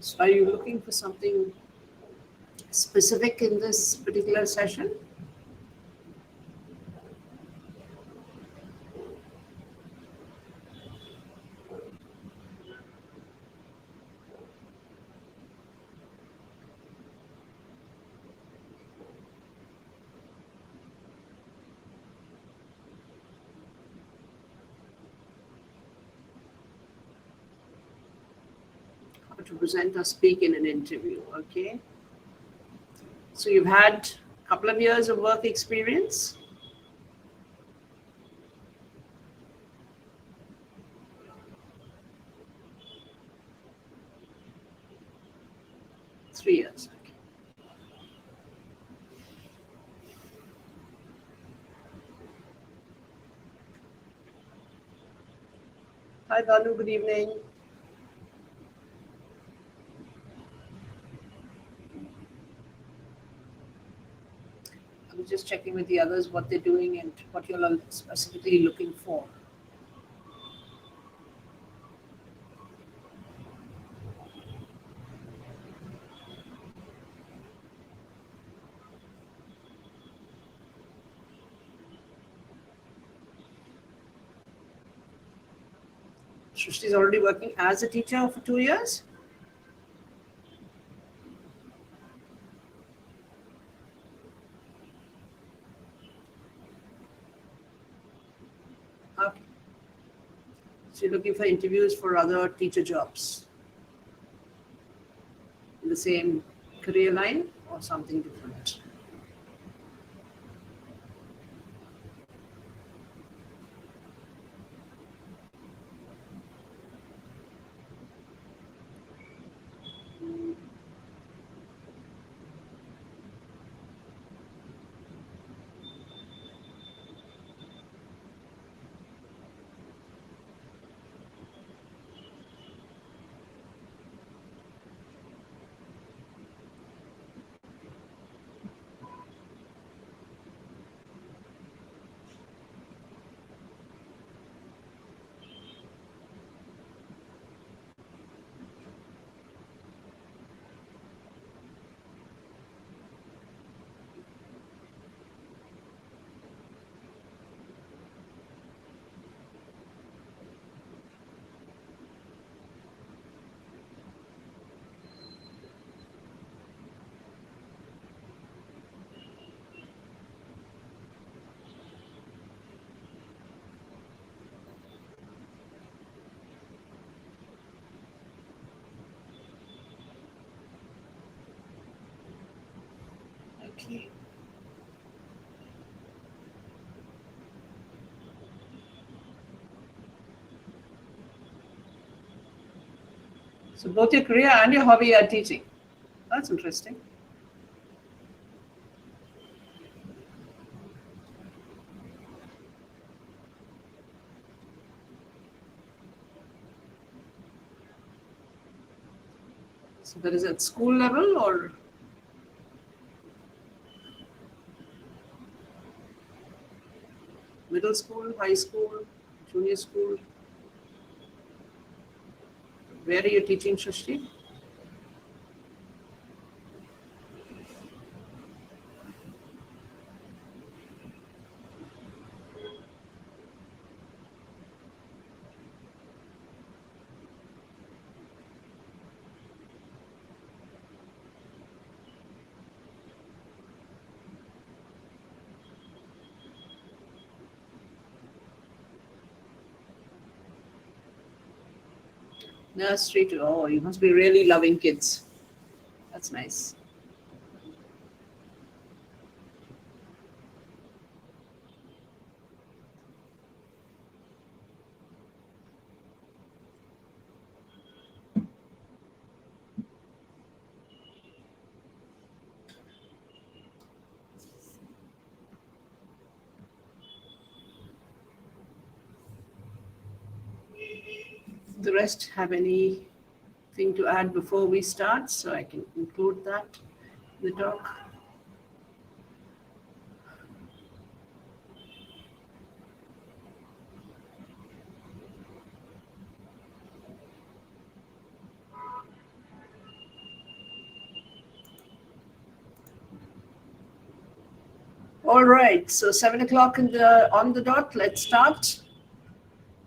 So are you looking for something specific in this particular session? How to present or speak in an interview, okay? So you've had a couple of years of work experience? Three years, okay. Hi, Balu, good evening. I was just checking with the others what they're doing and what you're all specifically looking for. Shrishti's already working as a teacher for 2 years? Okay. So you're looking for interviews for other teacher jobs in the same career line or something different? Okay. So both your career and your hobby are teaching. That's interesting. So that is at school level or middle school, high school, junior school? Where are you teaching, Shrishti? Nursery to, oh, you must be really loving kids. That's nice. The rest have anything to add before we start so I can include that in the talk? All right, so 7 o'clock on the dot. Let's start.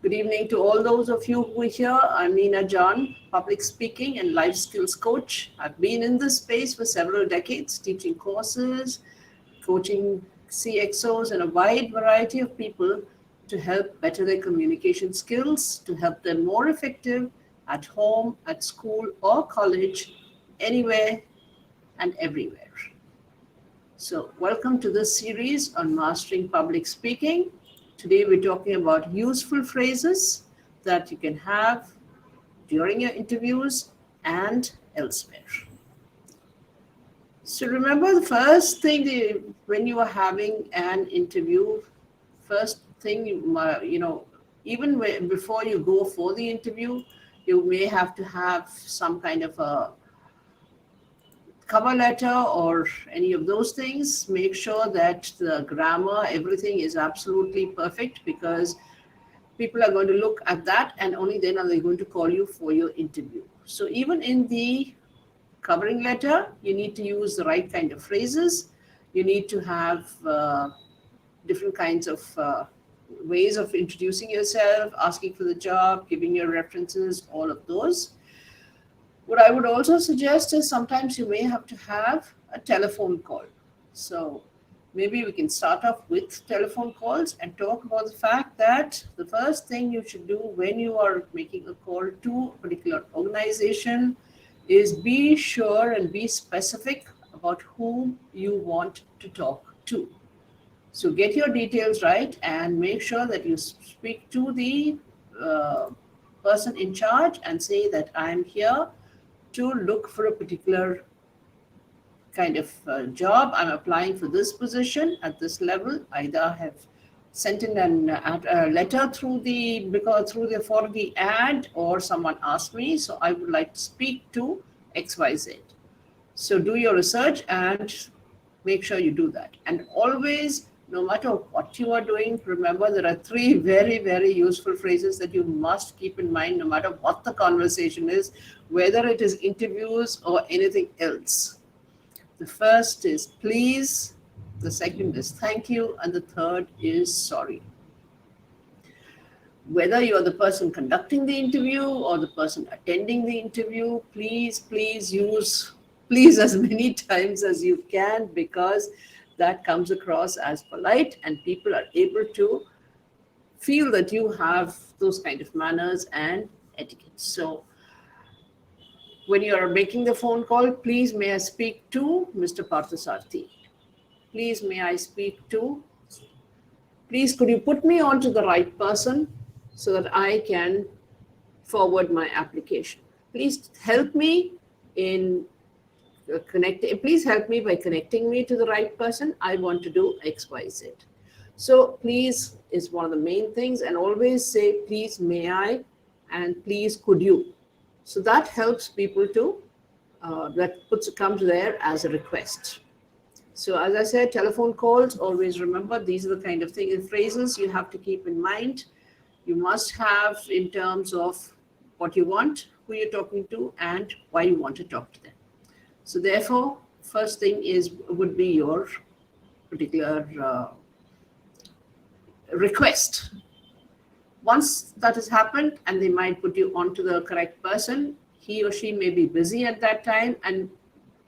Good evening to all those of you who are here. I'm Nina John, public speaking and life skills coach. I've been in this space for several decades, teaching courses, coaching CXOs and a wide variety of people to help better their communication skills, to help them more effective at home, at school or college, anywhere and everywhere. So, welcome to this series on mastering public speaking. Today, we're talking about useful phrases that you can have during your interviews and elsewhere. So, remember the first thing when you are having an interview, first thing even before you go for the interview, you may have to have some kind of a cover letter or any of those things. Make sure that the grammar, everything is absolutely perfect, because people are going to look at that and only then are they going to call you for your interview. So even in the covering letter, you need to use the right kind of phrases. You need to have different kinds of ways of introducing yourself, asking for the job, giving your references, all of those. What I would also suggest is sometimes you may have to have a telephone call. So maybe we can start off with telephone calls and talk about the fact that the first thing you should do when you are making a call to a particular organization is be sure and be specific about whom you want to talk to. So get your details right and make sure that you speak to the person in charge and say that I'm here to look for a particular kind of job. I'm applying for this position at this level. Either I have sent in a letter through for the ad, or someone asked me, so I would like to speak to XYZ. So do your research and make sure you do that. And always, no matter what you are doing, remember there are 3 very, very useful phrases that you must keep in mind no matter what the conversation is, whether it is interviews or anything else. The first is please, the second is thank you, and the third is sorry. Whether you're the person conducting the interview or the person attending the interview, please use please as many times as you can, because that comes across as polite and people are able to feel that you have those kind of manners and etiquette. So when you are making the phone call, please may I speak to Mr. Parthasarthi? Please may I speak to? Please could you put me on to the right person so that I can forward my application? Please help me in please help me by connecting me to the right person. I want to do XYZ. So please is one of the main things, and always say please may I and please could you. So that helps people to comes there as a request. So as I said, telephone calls, always remember these are the kind of things and phrases you have to keep in mind. You must have in terms of what you want, who you're talking to, and why you want to talk to them. So therefore, first thing would be your particular request. Once that has happened and they might put you on to the correct person, he or she may be busy at that time, and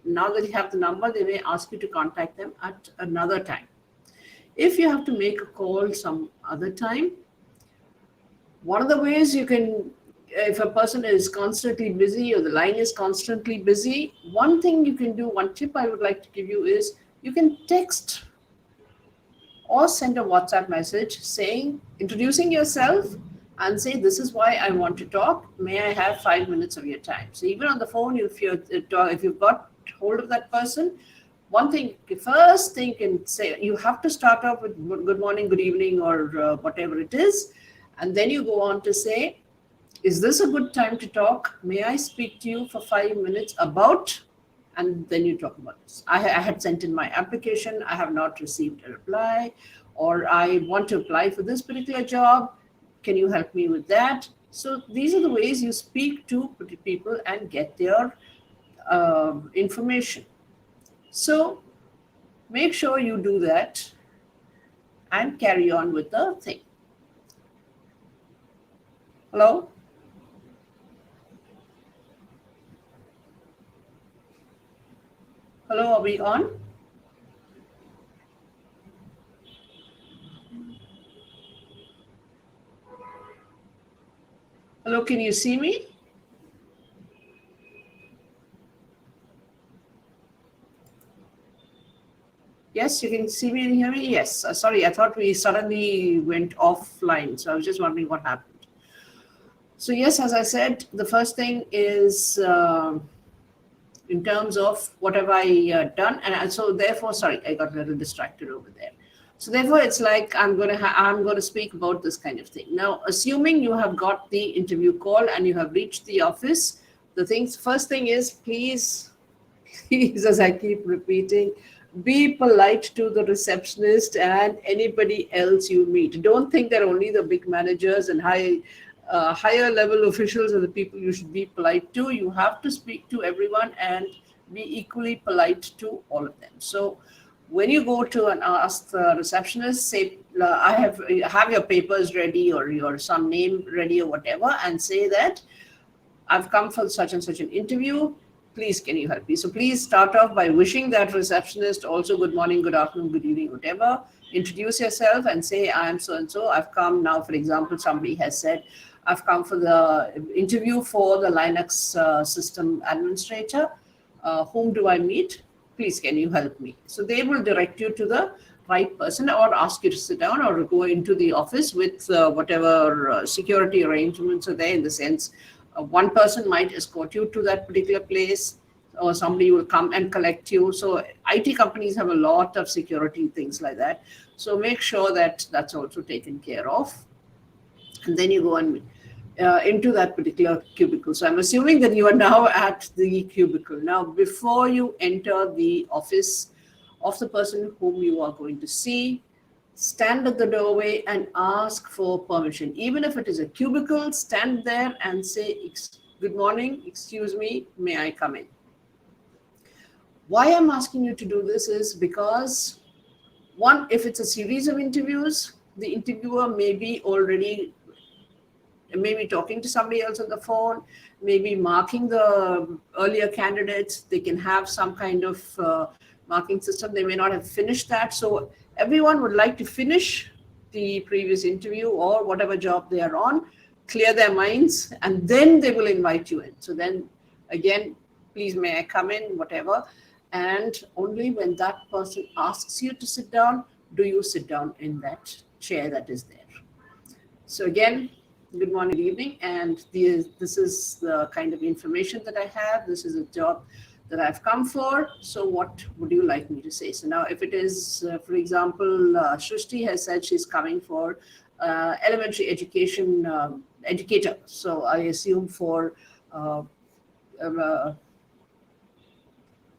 now that you have the number, they may ask you to contact them at another time. If you have to make a call some other time, one of the ways you can, if a person is constantly busy or the line is constantly busy, one thing you can do, one tip I would like to give you is you can text or send a WhatsApp message introducing yourself and say, this is why I want to talk. May I have 5 minutes of your time? So even on the phone, if you've got hold of that person, first thing can say, you have to start off with good morning, good evening, or whatever it is. And then you go on to say, is this a good time to talk? May I speak to you for 5 minutes about, and then you talk about this. I had sent in my application. I have not received a reply, or I want to apply for this particular job. Can you help me with that? So these are the ways you speak to people and get their information. So make sure you do that. and carry on with the thing. Hello? Hello, are we on? Hello, can you see me? Yes, you can see me and hear me? Yes. Sorry, I thought we suddenly went offline. So I was just wondering what happened. So yes, as I said, the first thing is in terms of what have I done. And so therefore, sorry, I got a little distracted over there. So therefore, it's like I'm going to speak about this kind of thing. Now, assuming you have got the interview call and you have reached the office, first thing is please, please, as I keep repeating, be polite to the receptionist and anybody else you meet. Don't think that only the big managers and higher level officials are the people you should be polite to. You have to speak to everyone and be equally polite to all of them. So when you go to and ask the receptionist, say, I have your papers ready or your some name ready or whatever, and say that I've come for such and such an interview. Please, can you help me? So please start off by wishing that receptionist also good morning, good afternoon, good evening, whatever. Introduce yourself and say, I am so and so. I've come now, for example, somebody has said, I've come for the interview for the Linux system administrator. Whom do I meet? Please, can you help me? So they will direct you to the right person or ask you to sit down or go into the office with whatever security arrangements are there, in the sense one person might escort you to that particular place or somebody will come and collect you. So IT companies have a lot of security things like that. So make sure that that's also taken care of. And then you go and into that particular cubicle. So I'm assuming that you are now at the cubicle. Now, before you enter the office of the person whom you are going to see, stand at the doorway and ask for permission. Even if it is a cubicle, stand there and say, good morning, excuse me, may I come in? Why I'm asking you to do this is because, one, if it's a series of interviews, the interviewer may be talking to somebody else on the phone, maybe marking the earlier candidates. They can have some kind of marking system. They may not have finished that. So everyone would like to finish the previous interview or whatever job they are on, clear their minds, and then they will invite you in. So then again, please may I come in, whatever. And only when that person asks you to sit down, do you sit down in that chair that is there. So again, good morning, good evening. And this is the kind of information that I have. This is a job that I've come for. So what would you like me to say? So now if it is, for example, Shrishti has said she's coming for elementary education educator. So I assume for,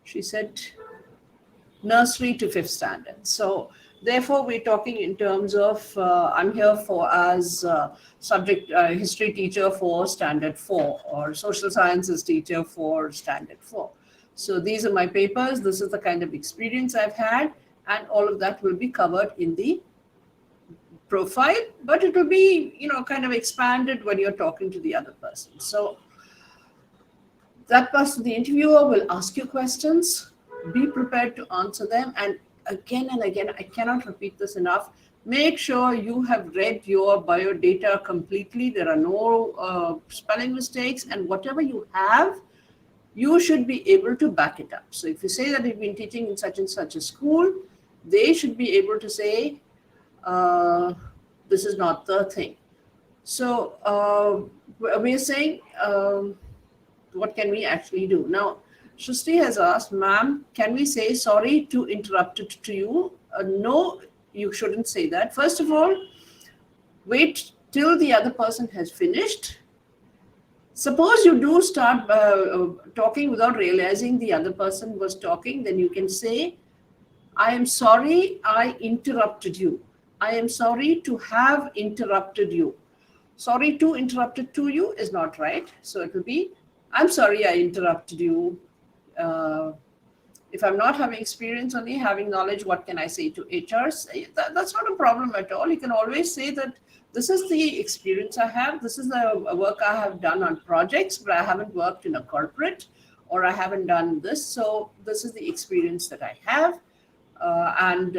she said nursery to 5th standard. So therefore, we're talking in terms of, I'm here for as subject history teacher for standard 4 or social sciences teacher for standard 4. So these are my papers. This is the kind of experience I've had, and all of that will be covered in the profile, but it will be, kind of expanded when you're talking to the other person. So that person, the interviewer, will ask you questions. Be prepared to answer them. And again, I cannot repeat this enough. Make sure you have read your biodata completely. There are no spelling mistakes, and whatever you have, you should be able to back it up. So if you say that you've been teaching in such and such a school, they should be able to say, this is not the thing. So we're saying, what can we actually do? Now, Shrishti has asked, ma'am, can we say sorry to interrupt it to you? No, you shouldn't say that. First of all, wait till the other person has finished. Suppose you do start talking without realizing the other person was talking, then you can say, I am sorry I interrupted you. I am sorry to have interrupted you. Sorry to interrupted to you is not right. So it will be, I'm sorry I interrupted you. If if I'm not having experience, only having knowledge, what can I say to HR? That's not a problem at all. You can always say that this is the experience I have. This is the work I have done on projects, but I haven't worked in a corporate, or I haven't done this. So this is the experience that I have. And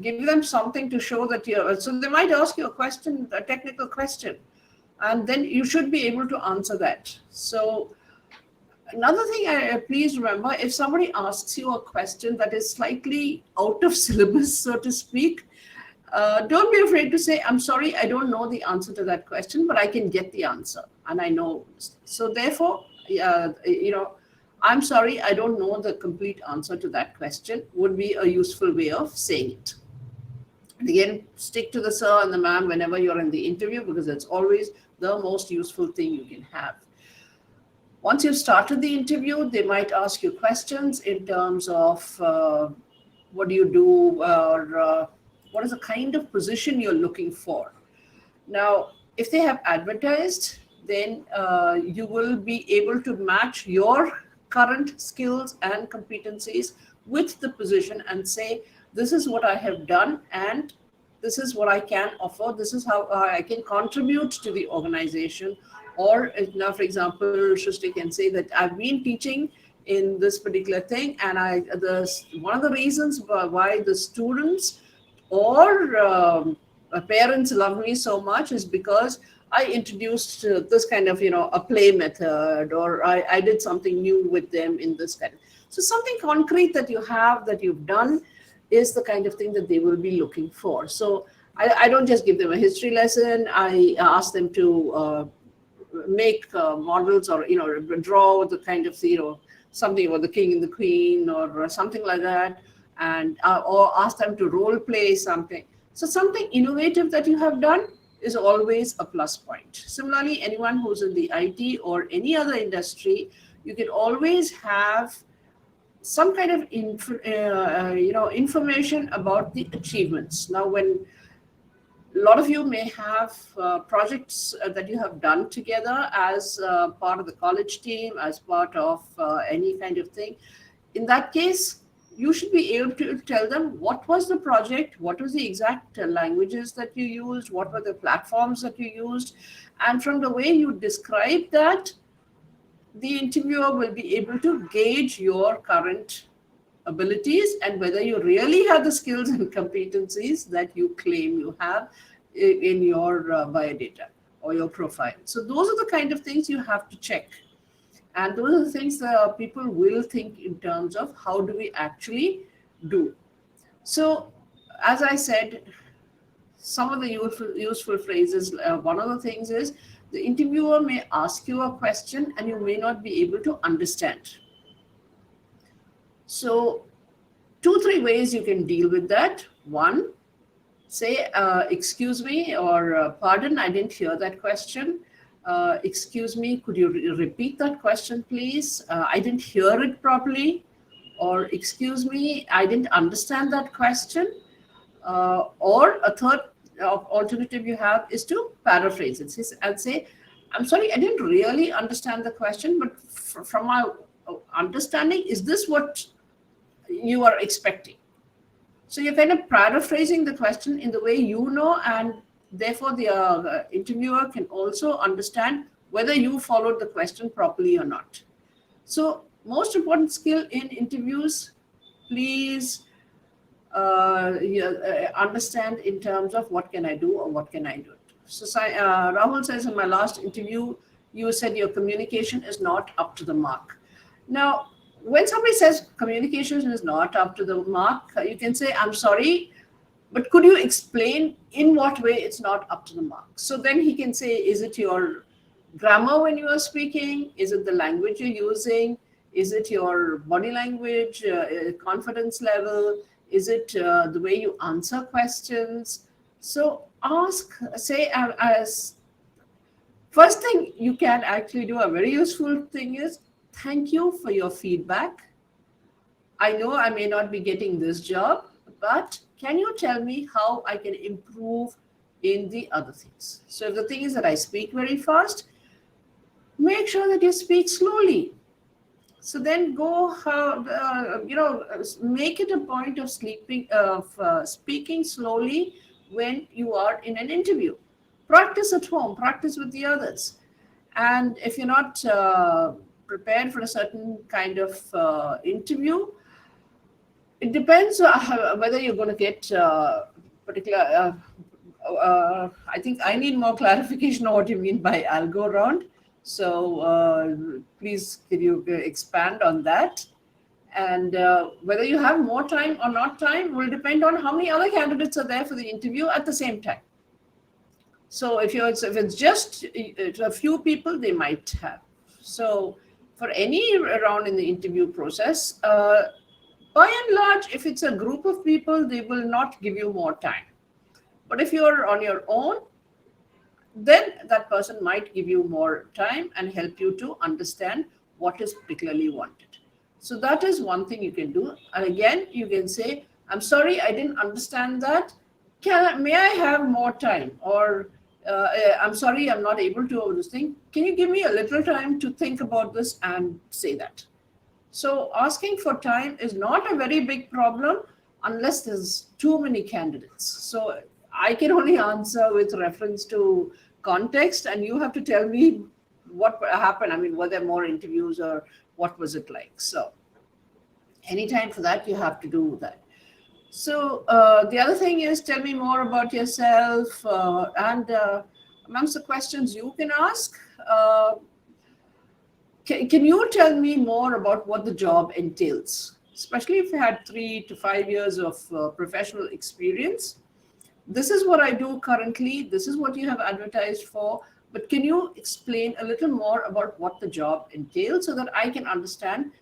give them something to show that you're, so they might ask you a question, a technical question, and then you should be able to answer that. So another thing, please remember, if somebody asks you a question that is slightly out of syllabus, so to speak, don't be afraid to say, I'm sorry, I don't know the answer to that question, but I can get the answer and I know. So therefore, I'm sorry, I don't know the complete answer to that question would be a useful way of saying it. And again, stick to the sir and the ma'am whenever you're in the interview, because it's always the most useful thing you can have. Once you've started the interview, they might ask you questions in terms of what do you do, or what is the kind of position you're looking for. Now, if they have advertised, then you will be able to match your current skills and competencies with the position and say, this is what I have done and this is what I can offer. This is how I can contribute to the organization. Or now, for example, Shrishti can say that I've been teaching in this particular thing, and one of the reasons why the students or parents love me so much is because I introduced this kind of, a play method, or I did something new with them in this kind of. So something concrete that you have, that you've done, is the kind of thing that they will be looking for. So I don't just give them a history lesson. I ask them to make models, or draw the kind of something about the king and the queen, or something like that, and or ask them to role play something. So something innovative that you have done is always a plus point. Similarly, anyone who's in the IT or any other industry, you can always have some kind of information about the achievements. Now, when a lot of you may have projects that you have done together as part of the college team, as part of any kind of thing. In that case, you should be able to tell them what was the project, what was the exact languages that you used, what were the platforms that you used. And from the way you describe that, the interviewer will be able to gauge your current abilities and whether you really have the skills and competencies that you claim you have in your biodata or your profile. So those are the kind of things you have to check. And those are the things that people will think in terms of how do we actually do. So as I said, some of the useful phrases, one of the things is the interviewer may ask you a question and you may not be able to understand. So 2-3 ways you can deal with that. One, say, excuse me, or pardon, I didn't hear that question. Excuse me, could you repeat that question, please? I didn't hear it properly. Or excuse me, I didn't understand that question. Or a third alternative you have is to paraphrase it and say, I'm sorry, I didn't really understand the question, but from my understanding, is this what you are expecting? So you're kind of paraphrasing the question in the way you know, and therefore the interviewer can also understand whether you followed the question properly or not. So most important skill in interviews, please understand in terms of what can I do or what can I do. So Rahul says, in my last interview, you said your communication is not up to the mark. Now, when somebody says communication is not up to the mark, you can say, I'm sorry, but could you explain in what way it's not up to the mark? So then he can say, is it your grammar when you are speaking? Is it the language you're using? Is it your body language, confidence level? Is it the way you answer questions? So say, as first thing you can actually do, a very useful thing is, thank you for your feedback. I know I may not be getting this job, but can you tell me how I can improve in the other things? So if the thing is that I speak very fast, make sure that you speak slowly. So then go, make it a point of speaking slowly when you are in an interview. Practice at home, practice with the others. And if you're not prepared for a certain kind of interview, it depends whether you're going to get particular. I think I need more clarification on what you mean by algo round. So please, can you expand on that? And whether you have more time or not time will depend on how many other candidates are there for the interview at the same time. So if it's just a few people, they might have. So for any round in the interview process, by and large, if it's a group of people, they will not give you more time. But if you're on your own, then that person might give you more time and help you to understand what is particularly wanted. So that is one thing you can do. And again, you can say, I'm sorry, I didn't understand that. May I have more time? Or I'm sorry, I'm not able to over this thing. Can you give me a little time to think about this and say that? So asking for time is not a very big problem unless there's too many candidates. So I can only answer with reference to context, and you have to tell me what happened. I mean, were there more interviews or what was it like? So anytime for that, you have to do that. So the other thing is, tell me more about yourself, and amongst the questions you can ask, can you tell me more about what the job entails, especially if you had 3 to 5 years of professional experience? This is what I do currently. This is what you have advertised for. But can you explain a little more about what the job entails so that I can understand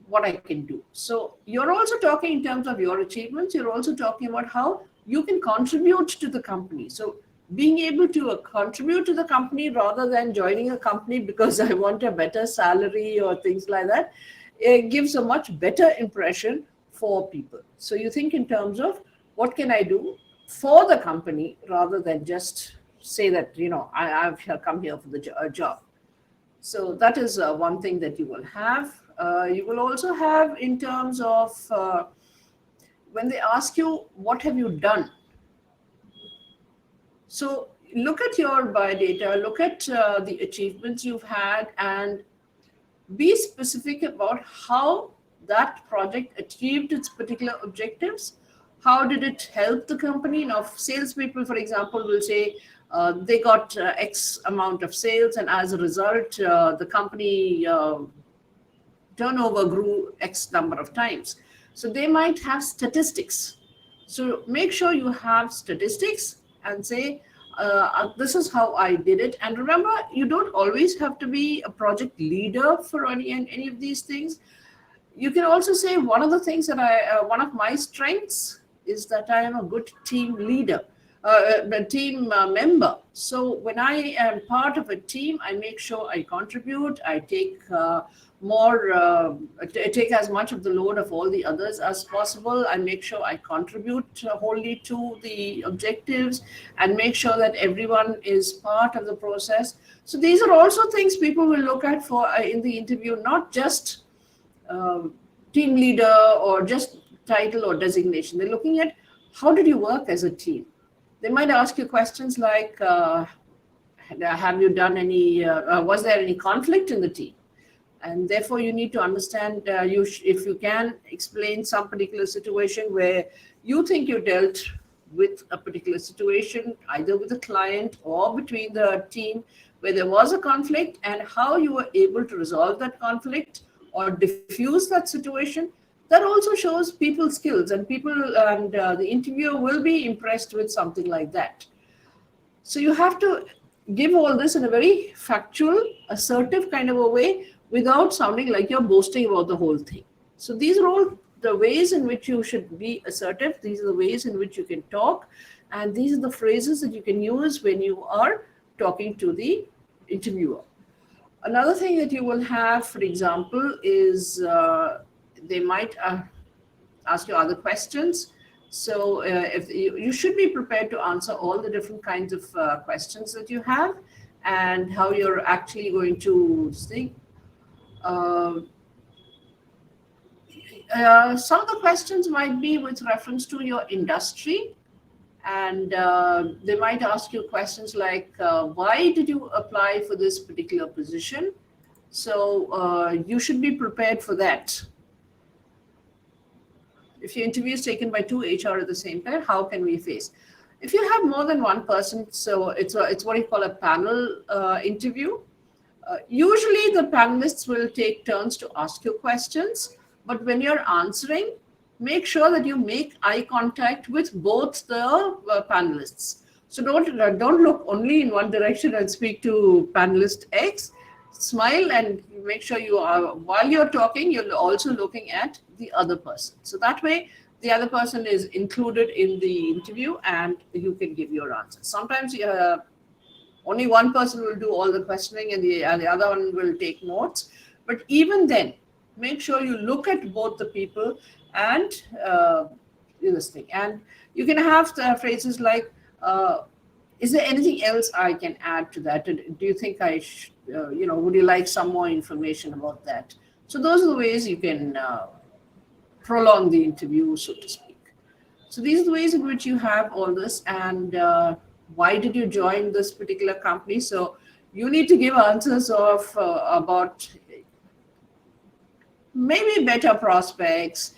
what I can do? So you're also talking in terms of your achievements. You're also talking about how you can contribute to the company. So being able to contribute to the company rather than joining a company because I want a better salary or things like that, it gives a much better impression for people. So you think in terms of what can I do for the company rather than just say that, I've come here for the job. So that is one thing that you will have. You will also have in terms of when they ask you, what have you done? So look at your biodata, look at the achievements you've had, and be specific about how that project achieved its particular objectives. How did it help the company? Now, salespeople, for example, will say they got X amount of sales, and as a result, the company turnover grew X number of times. So they might have statistics. So make sure you have statistics and say, this is how I did it. And remember, you don't always have to be a project leader for any of these things. You can also say one of the things that one of my strengths is that I am a good team leader, a team member. So when I am part of a team, I make sure I contribute. I take take as much of the load of all the others as possible. I make sure I contribute wholly to the objectives and make sure that everyone is part of the process. So these are also things people will look at for in the interview, not just team leader or just title or designation. They're looking at how did you work as a team. They might ask you questions like, have you done any, was there any conflict in the team? And therefore you need to understand, if you can explain some particular situation where you think you dealt with a particular situation, either with the client or between the team, where there was a conflict, and how you were able to resolve that conflict or diffuse that situation. That also shows people's skills, and the interviewer will be impressed with something like that. So you have to give all this in a very factual, assertive kind of a way without sounding like you're boasting about the whole thing. So these are all the ways in which you should be assertive. These are the ways in which you can talk. And these are the phrases that you can use when you are talking to the interviewer. Another thing that you will have, for example, is they might ask you other questions. So if you should be prepared to answer all the different kinds of questions that you have, and how you're actually going to think. Some of the questions might be with reference to your industry, and they might ask you questions like, why did you apply for this particular position? So you should be prepared for that. If your interview is taken by two HR at the same time, how can we face? If you have more than one person, so it's what you call a panel interview. Usually the panelists will take turns to ask you questions, but when you're answering, make sure that you make eye contact with both the panelists. So don't look only in one direction and speak to panelist X. Smile and make sure you are, while you're talking, you're also looking at the other person. So that way, the other person is included in the interview and you can give your answer. Sometimes only one person will do all the questioning and the other one will take notes. But even then, make sure you look at both the people and do this thing. And you can have the phrases like, is there anything else I can add to that? Do you think would you like some more information about that? So those are the ways you can prolong the interview, so to speak. So these are the ways in which you have all this. And why did you join this particular company? So you need to give answers of about maybe better prospects,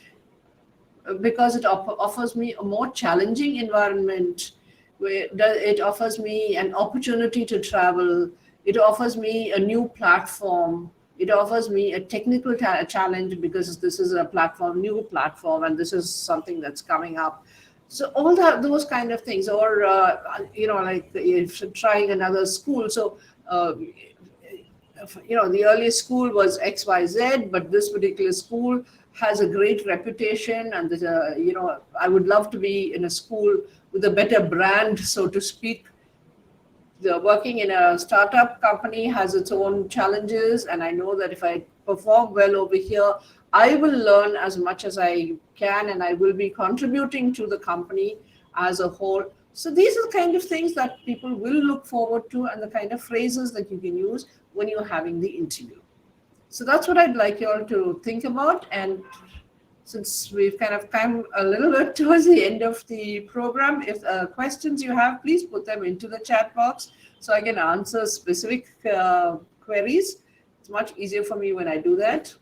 because it offers me a more challenging environment, where it offers me an opportunity to travel, it offers me a new platform, it offers me a technical challenge because this is a new platform, and this is something that's coming up. So all those kind of things, or like if you're trying another school. So the earliest school was XYZ, but this particular school has a great reputation, and I would love to be in a school with a better brand, so to speak. Working in a startup company has its own challenges, and I know that if I perform well over here, I will learn as much as I can, and I will be contributing to the company as a whole. So these are the kind of things that people will look forward to, and the kind of phrases that you can use when you're having the interview. So that's what I'd like you all to think about. And since we've kind of come a little bit towards the end of the program, if questions you have, please put them into the chat box so I can answer specific queries. It's much easier for me when I do that.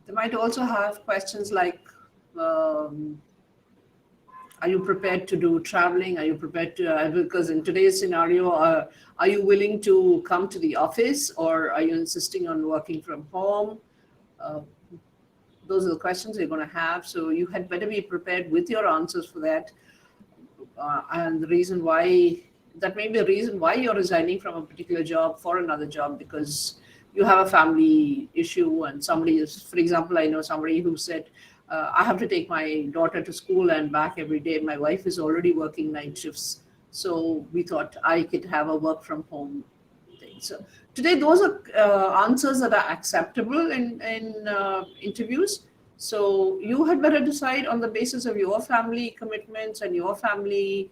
They might also have questions like, are you prepared to do traveling? Are you prepared to, because in today's scenario, are you willing to come to the office, or are you insisting on working from home? Those are the questions you're going to have. So you had better be prepared with your answers for that. And the reason why, that may be the reason why you're resigning from a particular job for another job, because you have a family issue, and somebody is, for example, I know somebody who said, I have to take my daughter to school and back every day. My wife is already working night shifts. So we thought I could have a work from home thing. So today, those are answers that are acceptable in interviews. So you had better decide on the basis of your family commitments and your family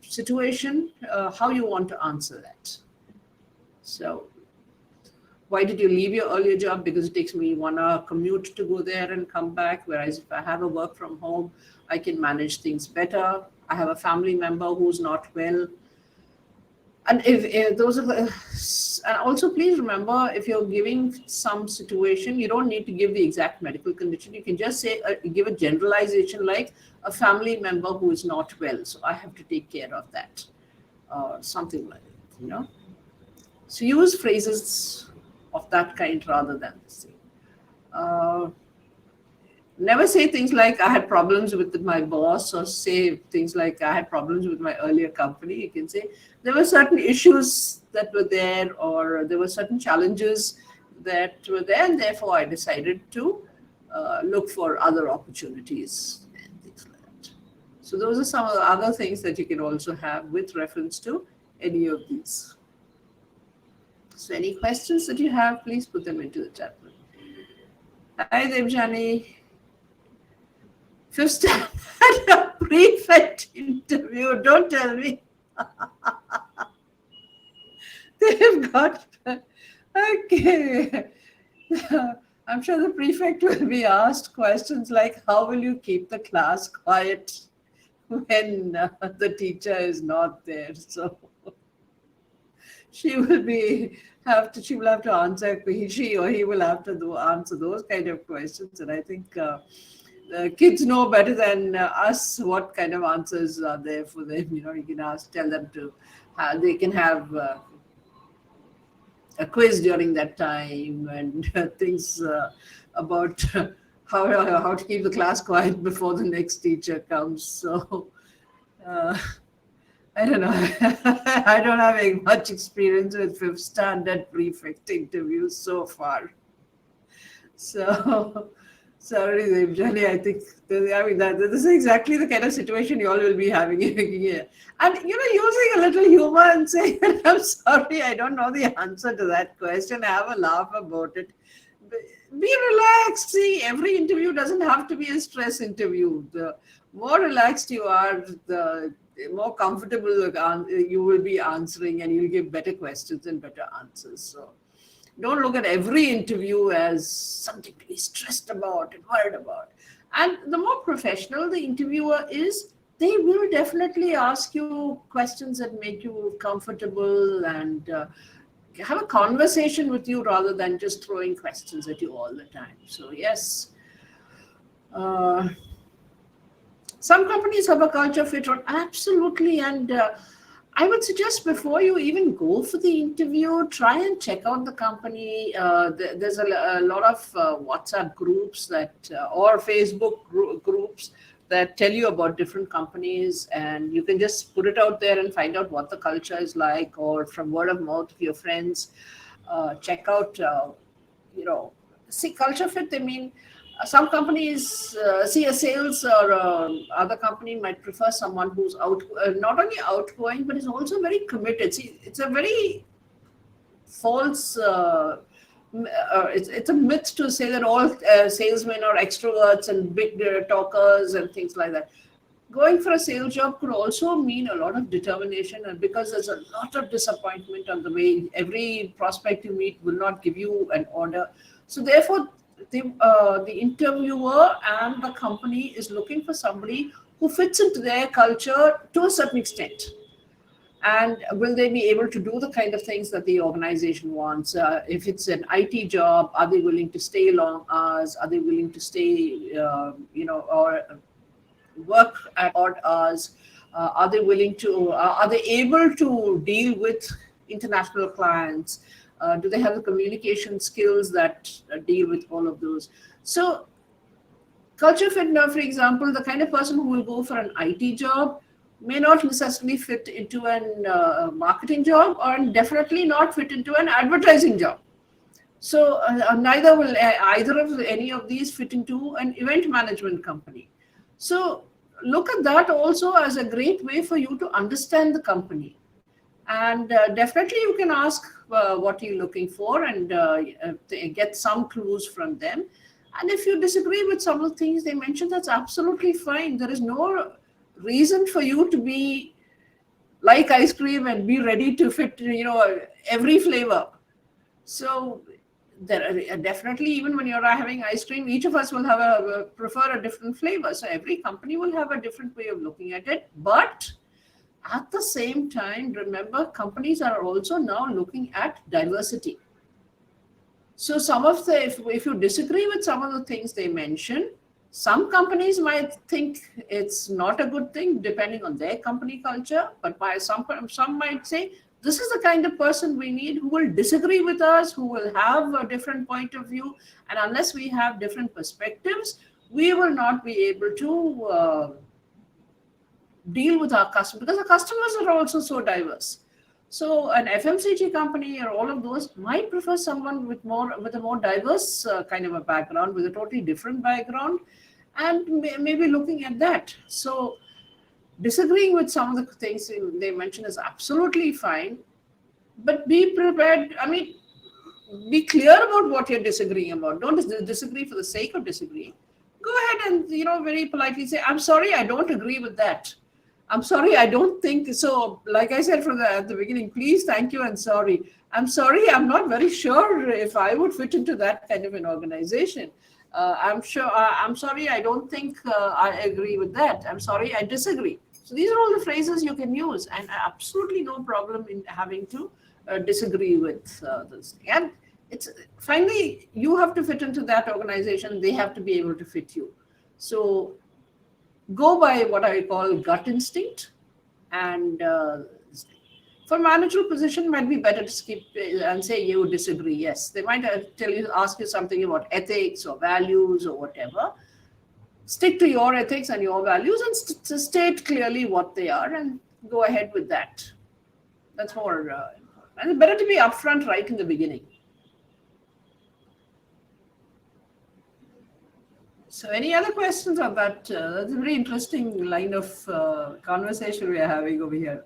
situation, how you want to answer that. So why did you leave your earlier job? Because it takes me 1 hour commute to go there and come back. Whereas if I have a work from home, I can manage things better. I have a family member who's not well. And if those are and also please remember, if you're giving some situation, you don't need to give the exact medical condition. You can just say, give a generalization like a family member who is not well. So I have to take care of that, something like that, So use phrases of that kind rather than the same. Never say things like I had problems with my boss, or say things like I had problems with my earlier company. You can say there were certain issues that were there, or there were certain challenges that were there, and therefore I decided to look for other opportunities and things like that. So those are some of the other things that you can also have with reference to any of these. So any questions that you have, please put them into the chat room. Hi, Devjani. fifth standard prefect interview. Don't tell me they've got. Okay. I'm sure the prefect will be asked questions like, how will you keep the class quiet when the teacher is not there? So she will have to answer, she or he will have to answer those kind of questions. And I think the kids know better than us what kind of answers are there for them. You can tell them to they can have a quiz during that time, and things about how to keep the class quiet before the next teacher comes. So uh, I don't know. I don't have much experience with fifth standard prefect interviews so far. So sorry, Devjani, I think this is exactly the kind of situation you all will be having here. And using a little humor and saying, I'm sorry, I don't know the answer to that question. Have a laugh about it. Be relaxed. See, every interview doesn't have to be a stress interview. The more relaxed you are, the more comfortable you will be answering, and you'll give better questions and better answers. So don't look at every interview as something to be stressed about and worried about. And the more professional the interviewer is, they will definitely ask you questions that make you comfortable and have a conversation with you rather than just throwing questions at you all the time. So yes, uh, some companies have a culture fit on, absolutely. And I would suggest before you even go for the interview, try and check out the company. There's a lot of WhatsApp groups or Facebook groups that tell you about different companies, and you can just put it out there and find out what the culture is like, or from word of mouth of your friends. Check out, see, culture fit. I mean, some companies see a sales or other company might prefer someone who's not only outgoing but is also very committed. See, it's a very false it's a myth to say that all salesmen are extroverts and big talkers and things like that. Going for a sales job could also mean a lot of determination, and because there's a lot of disappointment on the way, every prospect you meet will not give you an order. So therefore, the interviewer and the company is looking for somebody who fits into their culture to a certain extent. And will they be able to do the kind of things that the organization wants? If it's an IT job, are they willing to stay long hours? Are they willing to stay, or work at odd hours? Are they willing to? Are they able to deal with international clients? Do they have the communication skills that deal with all of those? So, culture fit now, for example, the kind of person who will go for an IT job may not necessarily fit into a marketing job, or definitely not fit into an advertising job. So neither will either of any of these fit into an event management company. So look at that also as a great way for you to understand the company. And definitely you can ask what you're looking for, and get some clues from them. And if you disagree with some of the things they mentioned, that's absolutely fine. There is no reason for you to be like ice cream and be ready to fit, every flavor. So there are definitely, even when you're having ice cream, each of us will have prefer a different flavor. So every company will have a different way of looking at it. But at the same time, remember, companies are also now looking at diversity. So if you disagree with some of the things they mention, some companies might think it's not a good thing depending on their company culture, but some might say, this is the kind of person we need who will disagree with us, who will have a different point of view. And unless we have different perspectives, we will not be able to deal with our customers, because the customers are also so diverse. So an FMCG company or all of those might prefer someone with a more diverse kind of a background, with a totally different background, and maybe looking at that. So disagreeing with some of the things they mention is absolutely fine, but be prepared. I mean, be clear about what you're disagreeing about. Don't disagree for the sake of disagreeing. go ahead and, very politely say, I'm sorry, I don't agree with that. I'm sorry, I don't think so. Like I said at the beginning, please, thank you, and sorry. I'm sorry, I'm not very sure if I would fit into that kind of an organization. I'm sorry, I don't think I agree with that. I'm sorry, I disagree. So these are all the phrases you can use, and absolutely no problem in having to disagree with this. And it's finally, you have to fit into that organization, they have to be able to fit you. So go by what I call gut instinct. And for managerial position, might be better to skip and say you disagree. Yes, they might ask you something about ethics or values or whatever. Stick to your ethics and your values and state clearly what they are and go ahead with that. That's more important. And it's better to be upfront right in the beginning. So any other questions on that? That's a very interesting line of conversation we are having over here.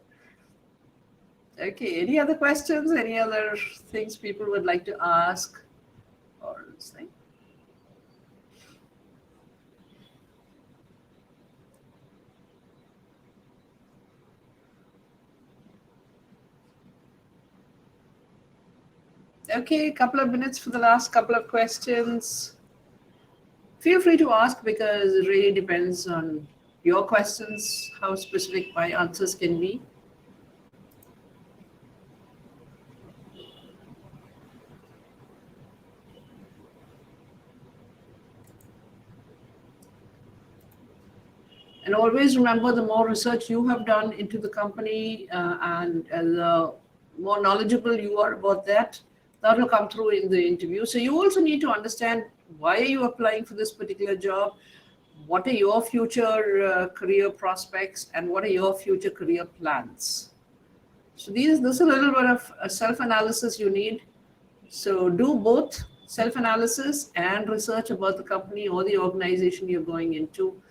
Okay, any other questions? Any other things people would like to ask or say? Okay, a couple of minutes for the last couple of questions. Feel free to ask because it really depends on your questions, how specific my answers can be. And always remember, the more research you have done into the company and the more knowledgeable you are about that, that will come through in the interview. So you also need to understand, why are you applying for this particular job? What are your future career prospects and what are your future career plans? So this is a little bit of a self-analysis you need. So do both self-analysis and research about the company or the organization you're going into,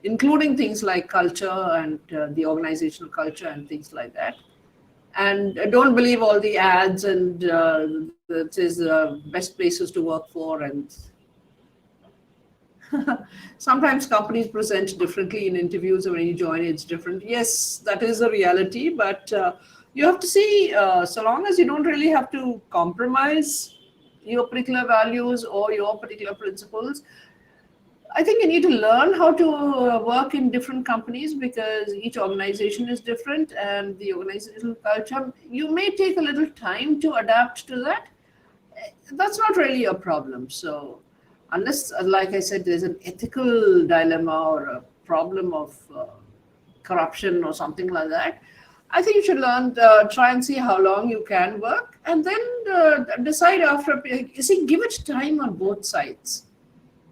including things like culture and the organizational culture and things like that. And don't believe all the ads and that is best places to work for. And sometimes companies present differently in interviews, and when you join, it's different. Yes, that is a reality, but you have to see, so long as you don't really have to compromise your particular values or your particular principles, I think you need to learn how to work in different companies because each organization is different and the organizational culture, you may take a little time to adapt to that. That's not really a problem. So unless, like I said, there's an ethical dilemma or a problem of corruption or something like that, I think you should learn, try and see how long you can work and then decide after, you see, give it time on both sides.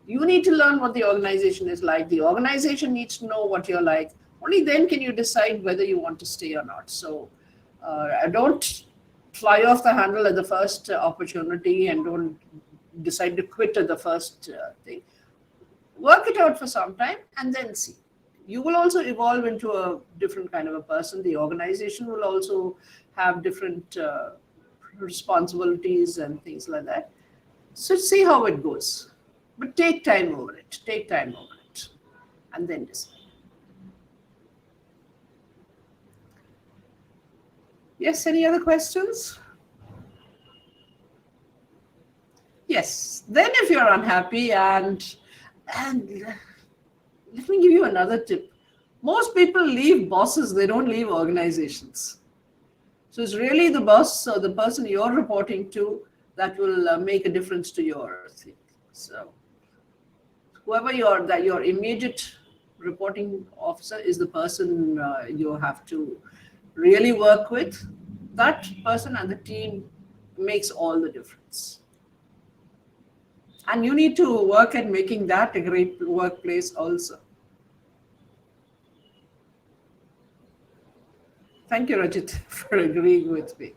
You need to learn what the organization is like. The organization needs to know what you're like. Only then can you decide whether you want to stay or not. So don't fly off the handle at the first opportunity and don't decide to quit at the first thing. Work it out for some time and then see. You will also evolve into a different kind of a person. The organization will also have different responsibilities and things like that. So see how it goes. But take time over it. Take time over it. And then decide. Yes, any other questions? Yes. Then if you're unhappy and let me give you another tip. Most people leave bosses, they don't leave organizations. So it's really the boss or the person you're reporting to that will make a difference to your thing. So whoever your immediate reporting officer is the person you have to really work with. That person and the team makes all the difference. And you need to work at making that a great workplace also. Thank you, Rajit, for agreeing with me.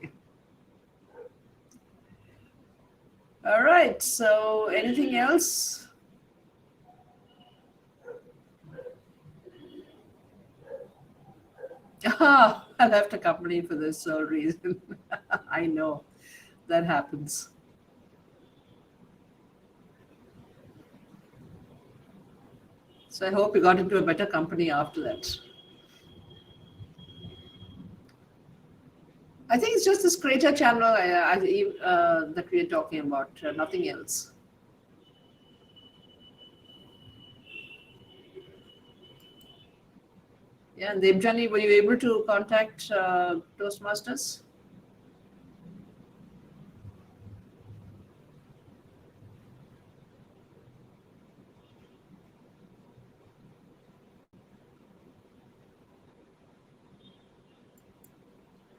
All right. So anything else? Ah, I left a company for this sole reason. I know that happens. So I hope you got into a better company after that. I think it's just this creator channel that we are talking about, nothing else. Yeah, and Debjani, were you able to contact Toastmasters?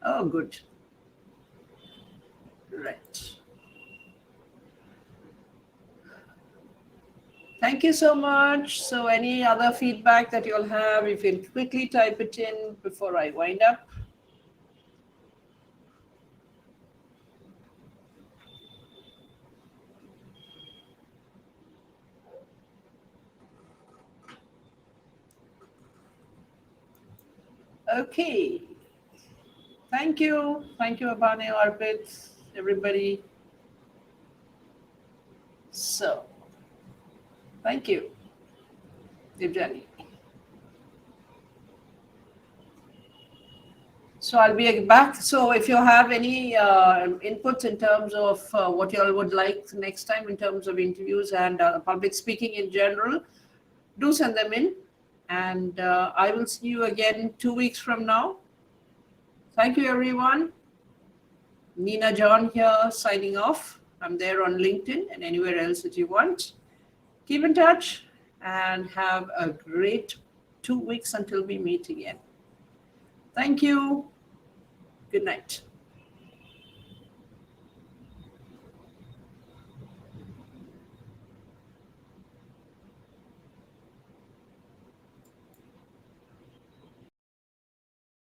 Oh, good. Right. Thank you so much. So, any other feedback that you'll have, if you'll quickly type it in before I wind up. Okay. Thank you. Thank you, Abane, Arpit, everybody. So, thank you, Debjani. So I'll be back. So if you have any inputs in terms of what you all would like next time in terms of interviews and public speaking in general, do send them in. And I will see you again 2 weeks from now. Thank you, everyone. Nina John here, signing off. I'm there on LinkedIn and anywhere else that you want. Keep in touch and have a great 2 weeks until we meet again. Thank you. Good night.